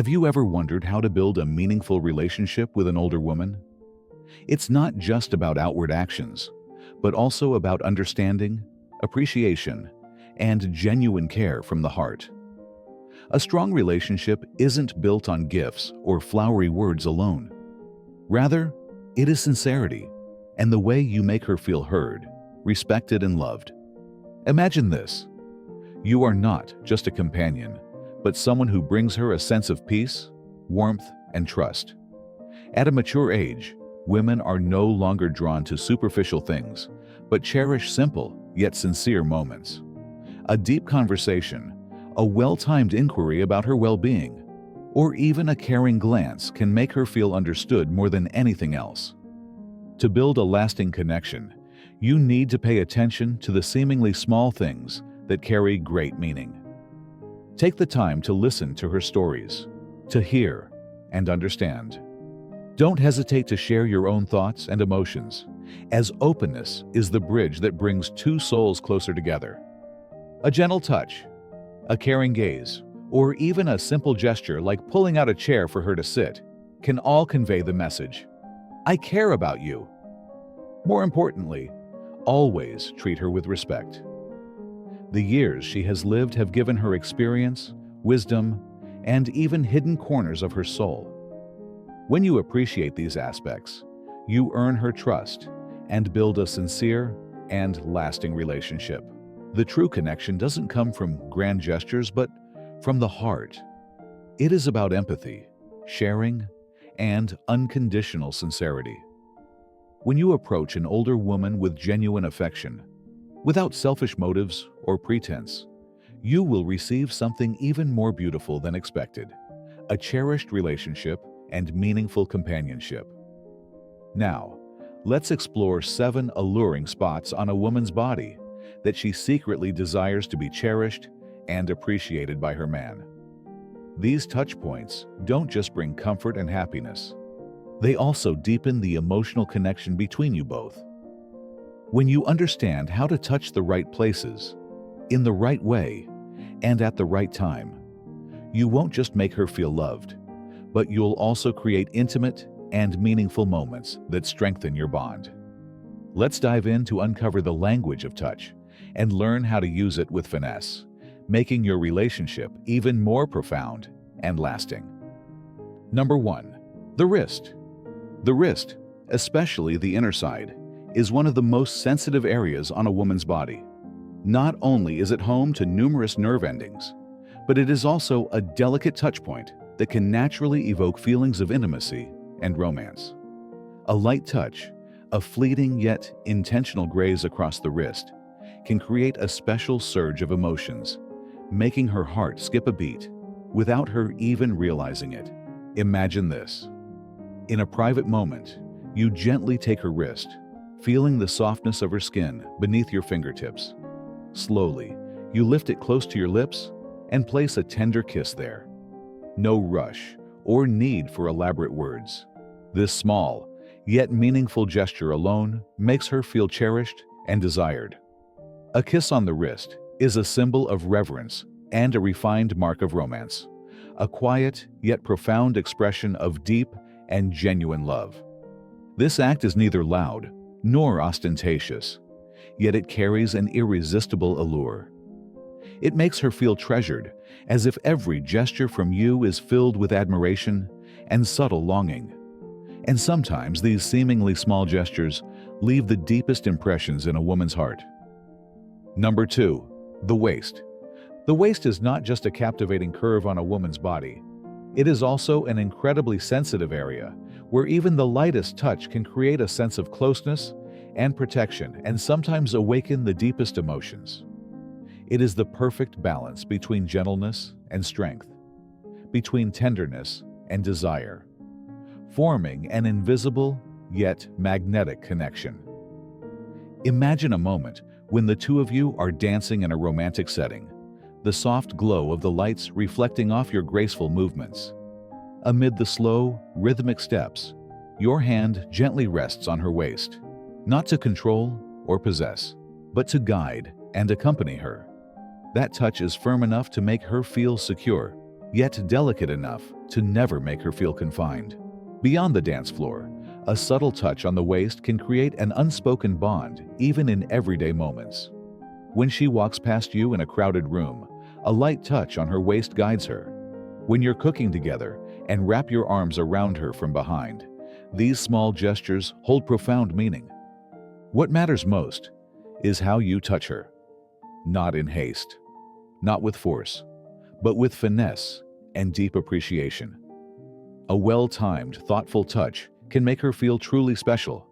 Have you ever wondered how to build a meaningful relationship with an older woman? It's not just about outward actions, but also about understanding, appreciation, and genuine care from the heart. A strong relationship isn't built on gifts or flowery words alone. Rather, it is sincerity and the way you make her feel heard, respected, and loved. Imagine this. You are not just a companion, but someone who brings her a sense of peace, warmth, and trust. At a mature age, women are no longer drawn to superficial things, but cherish simple yet sincere moments. A deep conversation, a well-timed inquiry about her well-being, or even a caring glance can make her feel understood more than anything else. To build a lasting connection, you need to pay attention to the seemingly small things that carry great meaning. Take the time to listen to her stories, to hear and understand. Don't hesitate to share your own thoughts and emotions, as openness is the bridge that brings two souls closer together. A gentle touch, a caring gaze, or even a simple gesture like pulling out a chair for her to sit can all convey the message, "I care about you." More importantly, always treat her with respect. The years she has lived have given her experience, wisdom, and even hidden corners of her soul. When you appreciate these aspects, you earn her trust and build a sincere and lasting relationship. The true connection doesn't come from grand gestures, but from the heart. It is about empathy, sharing, and unconditional sincerity. When you approach an older woman with genuine affection, without selfish motives or pretense, you will receive something even more beautiful than expected, a cherished relationship and meaningful companionship. Now, let's explore 7 alluring spots on a woman's body that she secretly desires to be cherished and appreciated by her man. These touch points don't just bring comfort and happiness. They also deepen the emotional connection between you both. When you understand how to touch the right places, in the right way, and at the right time, you won't just make her feel loved, but you'll also create intimate and meaningful moments that strengthen your bond. Let's dive in to uncover the language of touch and learn how to use it with finesse, making your relationship even more profound and lasting. Number 1. The wrist. The wrist, especially the inner side, is one of the most sensitive areas on a woman's body. Not only is it home to numerous nerve endings, but it is also a delicate touch point that can naturally evoke feelings of intimacy and romance. A light touch, a fleeting yet intentional graze across the wrist, can create a special surge of emotions, making her heart skip a beat without her even realizing it. Imagine this. In a private moment, you gently take her wrist, feeling the softness of her skin beneath your fingertips. Slowly, you lift it close to your lips and place a tender kiss there. No rush or need for elaborate words. This small, yet meaningful gesture alone makes her feel cherished and desired. A kiss on the wrist is a symbol of reverence and a refined mark of romance, a quiet yet profound expression of deep and genuine love. This act is neither loud nor ostentatious, yet it carries an irresistible allure. It makes her feel treasured, as if every gesture from you is filled with admiration and subtle longing. And sometimes these seemingly small gestures leave the deepest impressions in a woman's heart. Number 2. The waist. The waist is not just a captivating curve on a woman's body. It is also an incredibly sensitive area where even the lightest touch can create a sense of closeness and protection and sometimes awaken the deepest emotions. It is the perfect balance between gentleness and strength, between tenderness and desire, forming an invisible yet magnetic connection. Imagine a moment when the two of you are dancing in a romantic setting, the soft glow of the lights reflecting off your graceful movements. Amid the slow, rhythmic steps, your hand gently rests on her waist, not to control or possess, but to guide and accompany her. That touch is firm enough to make her feel secure, yet delicate enough to never make her feel confined. Beyond the dance floor, a subtle touch on the waist can create an unspoken bond even in everyday moments. When she walks past you in a crowded room, a light touch on her waist guides her. When you're cooking together and wrap your arms around her from behind, these small gestures hold profound meaning. What matters most is how you touch her. Not in haste, not with force, but with finesse and deep appreciation. A well-timed, thoughtful touch can make her feel truly special,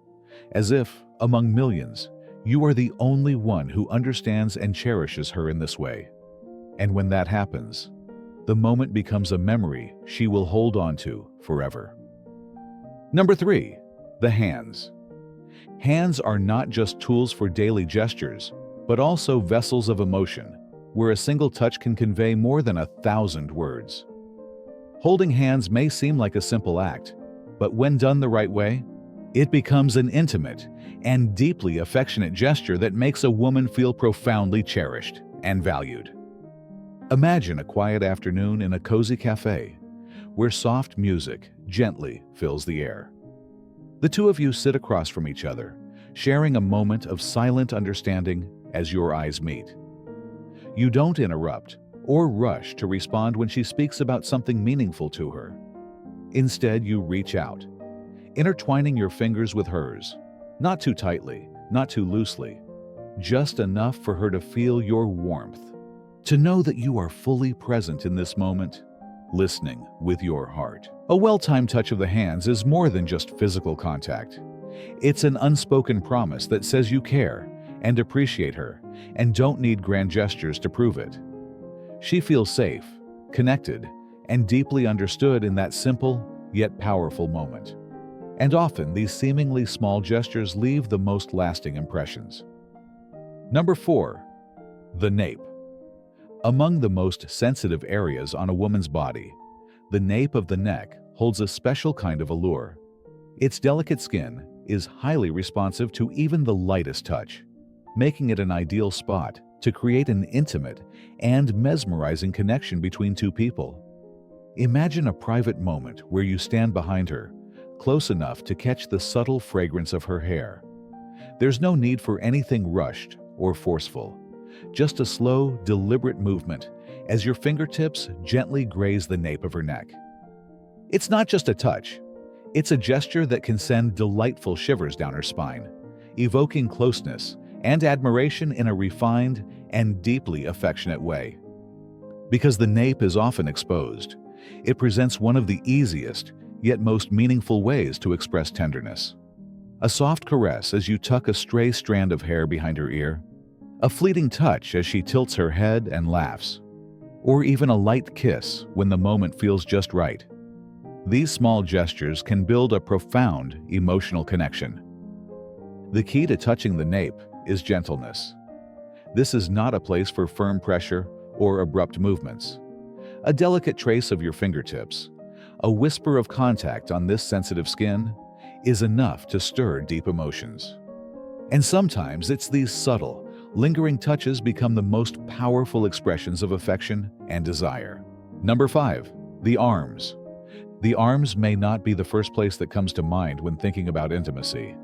as if, among millions, you are the only one who understands and cherishes her in this way. And when that happens, the moment becomes a memory she will hold on to forever. Number 3, the hands. Hands are not just tools for daily gestures, but also vessels of emotion, where a single touch can convey more than 1,000 words. Holding hands may seem like a simple act, but when done the right way, it becomes an intimate and deeply affectionate gesture that makes a woman feel profoundly cherished and valued. Imagine a quiet afternoon in a cozy cafe, where soft music gently fills the air. The two of you sit across from each other, sharing a moment of silent understanding as your eyes meet. You don't interrupt or rush to respond when she speaks about something meaningful to her. Instead, you reach out, intertwining your fingers with hers, not too tightly, not too loosely, just enough for her to feel your warmth, to know that you are fully present in this moment, listening with your heart. A well-timed touch of the hands is more than just physical contact. It's an unspoken promise that says you care and appreciate her and don't need grand gestures to prove it. She feels safe, connected, and deeply understood in that simple yet powerful moment. And often these seemingly small gestures leave the most lasting impressions. Number 4, the nape. Among the most sensitive areas on a woman's body, the nape of the neck holds a special kind of allure. Its delicate skin is highly responsive to even the lightest touch, making it an ideal spot to create an intimate and mesmerizing connection between two people. Imagine a private moment where you stand behind her, close enough to catch the subtle fragrance of her hair. There's no need for anything rushed or forceful, just a slow, deliberate movement as your fingertips gently graze the nape of her neck. It's not just a touch, it's a gesture that can send delightful shivers down her spine, evoking closeness and admiration in a refined and deeply affectionate way. Because the nape is often exposed, it presents one of the easiest yet most meaningful ways to express tenderness. A soft caress as you tuck a stray strand of hair behind her ear, a fleeting touch as she tilts her head and laughs, or even a light kiss when the moment feels just right. These small gestures can build a profound emotional connection. The key to touching the nape is gentleness. This is not a place for firm pressure or abrupt movements. A delicate trace of your fingertips, a whisper of contact on this sensitive skin, is enough to stir deep emotions. And sometimes it's these subtle, lingering touches become the most powerful expressions of affection and desire. Number 5, the arms. The arms may not be the first place that comes to mind when thinking about intimacy,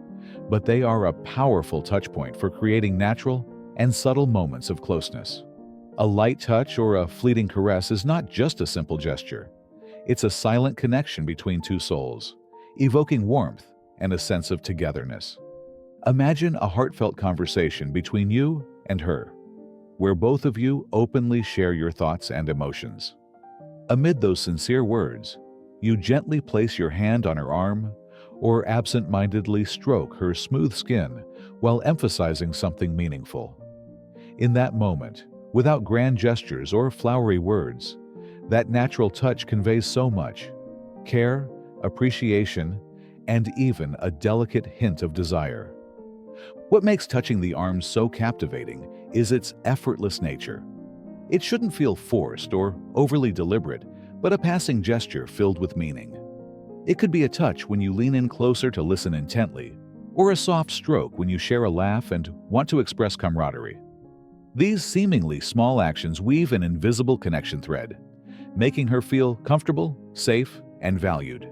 but they are a powerful touchpoint for creating natural and subtle moments of closeness. A light touch or a fleeting caress is not just a simple gesture. It's a silent connection between two souls, evoking warmth and a sense of togetherness. Imagine a heartfelt conversation between you and her, where both of you openly share your thoughts and emotions. Amid those sincere words, you gently place your hand on her arm or absent-mindedly stroke her smooth skin while emphasizing something meaningful. In that moment, without grand gestures or flowery words, that natural touch conveys so much: care, appreciation, and even a delicate hint of desire. What makes touching the arms so captivating is its effortless nature. It shouldn't feel forced or overly deliberate, but a passing gesture filled with meaning. It could be a touch when you lean in closer to listen intently, or a soft stroke when you share a laugh and want to express camaraderie. These seemingly small actions weave an invisible connection thread, making her feel comfortable, safe, and valued.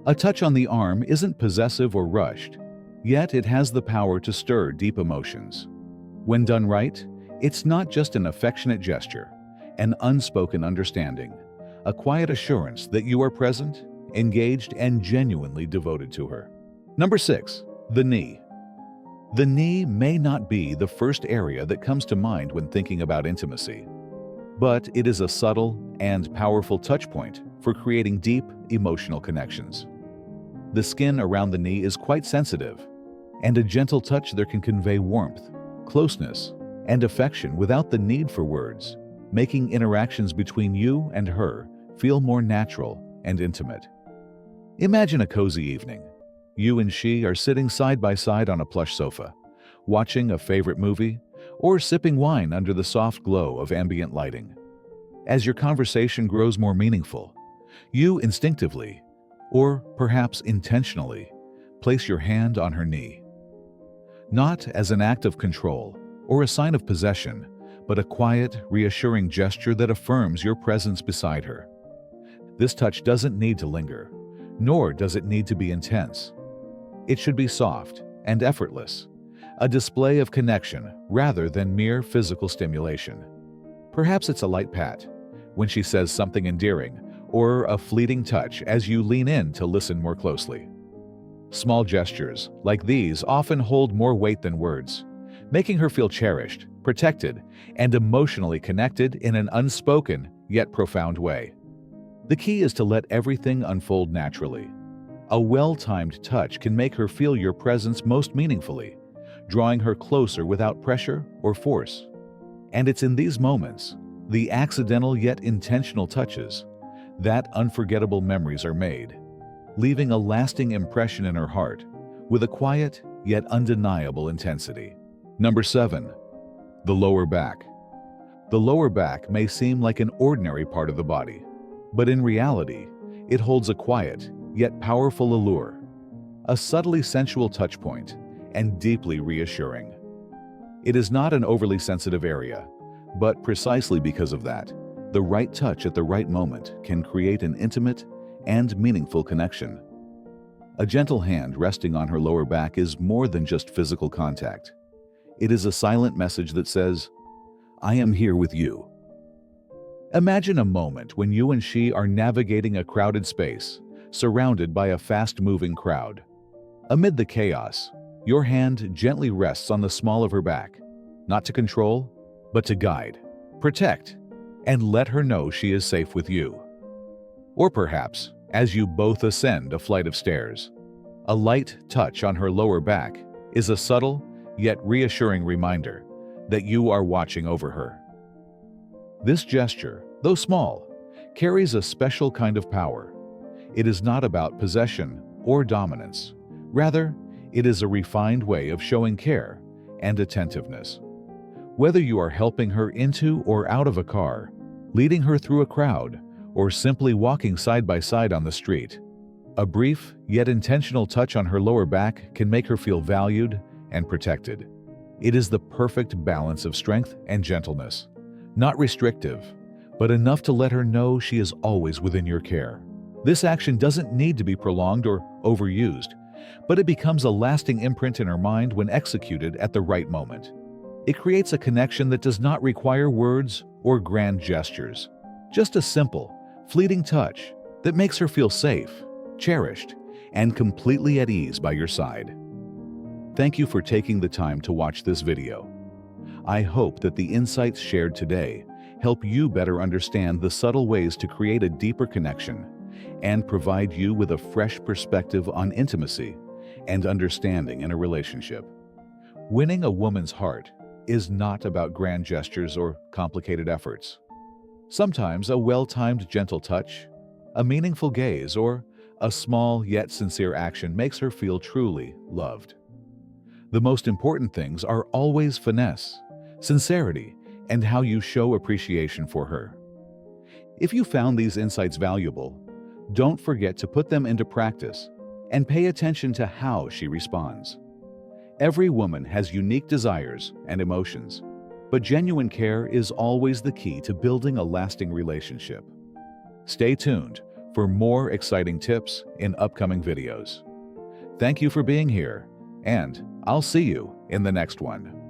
A touch on the arm isn't possessive or rushed, yet it has the power to stir deep emotions. When done right, it's not just an affectionate gesture, an unspoken understanding, a quiet assurance that you are present, engaged, and genuinely devoted to her. Number 6. The knee. The knee may not be the first area that comes to mind when thinking about intimacy, but it is a subtle and powerful touchpoint for creating deep emotional connections. The skin around the knee is quite sensitive, and a gentle touch there can convey warmth, closeness, and affection without the need for words, making interactions between you and her feel more natural and intimate. Imagine a cozy evening. You and she are sitting side by side on a plush sofa, watching a favorite movie, or sipping wine under the soft glow of ambient lighting. As your conversation grows more meaningful, you instinctively, or perhaps intentionally, place your hand on her knee. Not as an act of control or a sign of possession, but a quiet, reassuring gesture that affirms your presence beside her. This touch doesn't need to linger, nor does it need to be intense. It should be soft and effortless, a display of connection rather than mere physical stimulation. Perhaps it's a light pat when she says something endearing, or a fleeting touch as you lean in to listen more closely. Small gestures like these often hold more weight than words, making her feel cherished, protected, and emotionally connected in an unspoken yet profound way. The key is to let everything unfold naturally. A well-timed touch can make her feel your presence most meaningfully, drawing her closer without pressure or force. And it's in these moments, the accidental yet intentional touches, that unforgettable memories are made, leaving a lasting impression in her heart with a quiet yet undeniable intensity. Number 7. The lower back. The lower back may seem like an ordinary part of the body, but in reality, it holds a quiet yet powerful allure, a subtly sensual touchpoint, and deeply reassuring. It is not an overly sensitive area, but precisely because of that, the right touch at the right moment can create an intimate and meaningful connection. A gentle hand resting on her lower back is more than just physical contact. It is a silent message that says, "I am here with you." Imagine a moment when you and she are navigating a crowded space, surrounded by a fast-moving crowd. Amid the chaos, your hand gently rests on the small of her back, not to control, but to guide, protect, and let her know she is safe with you. Or perhaps, as you both ascend a flight of stairs, a light touch on her lower back is a subtle yet reassuring reminder that you are watching over her. This gesture, though small, carries a special kind of power. It is not about possession or dominance. Rather, it is a refined way of showing care and attentiveness. Whether you are helping her into or out of a car, leading her through a crowd, or simply walking side by side on the street, a brief yet intentional touch on her lower back can make her feel valued and protected. It is the perfect balance of strength and gentleness, not restrictive, but enough to let her know she is always within your care. This action doesn't need to be prolonged or overused, but it becomes a lasting imprint in her mind when executed at the right moment. It creates a connection that does not require words or grand gestures, just a simple, fleeting touch that makes her feel safe, cherished, and completely at ease by your side. Thank you for taking the time to watch this video. I hope that the insights shared today help you better understand the subtle ways to create a deeper connection and provide you with a fresh perspective on intimacy and understanding in a relationship. Winning a woman's heart is not about grand gestures or complicated efforts. Sometimes a well-timed gentle touch, a meaningful gaze, or a small yet sincere action makes her feel truly loved. The most important things are always finesse, sincerity, and how you show appreciation for her. If you found these insights valuable, don't forget to put them into practice and pay attention to how she responds. Every woman has unique desires and emotions, but genuine care is always the key to building a lasting relationship. Stay tuned for more exciting tips in upcoming videos. Thank you for being here, and I'll see you in the next one.